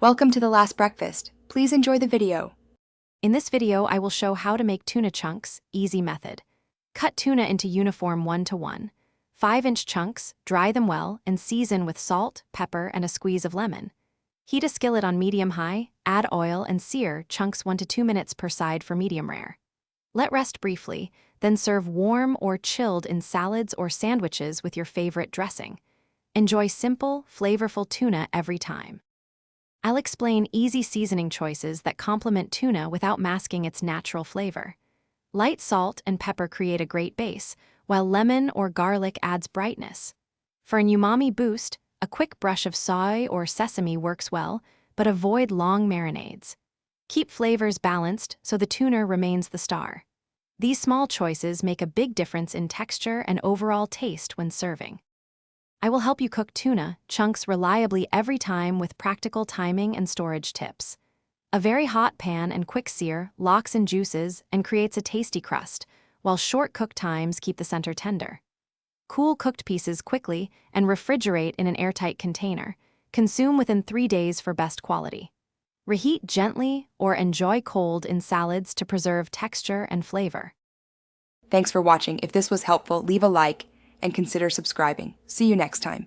Welcome to The Last Breakfast. Please enjoy the video. In this video, I will show how to make tuna chunks, easy method. Cut tuna into uniform 1-to-1. 5-inch chunks, dry them well, and season with salt, pepper, and a squeeze of lemon. Heat a skillet on medium-high, add oil, and sear chunks 1 to 2 minutes per side for medium rare. Let rest briefly, then serve warm or chilled in salads or sandwiches with your favorite dressing. Enjoy simple, flavorful tuna every time. I'll explain easy seasoning choices that complement tuna without masking its natural flavor. Light salt and pepper create a great base, while lemon or garlic adds brightness. For an umami boost, a quick brush of soy or sesame works well, but avoid long marinades. Keep flavors balanced so the tuna remains the star. These small choices make a big difference in texture and overall taste when serving. I will help you cook tuna chunks reliably every time with practical timing and storage tips. A very hot pan and quick sear locks in juices and creates a tasty crust, while short cook times keep the center tender. Cool cooked pieces quickly and refrigerate in an airtight container. Consume within 3 days for best quality. Reheat gently or enjoy cold in salads to preserve texture and flavor. Thanks for watching. If this was helpful, leave a like and consider subscribing. See you next time.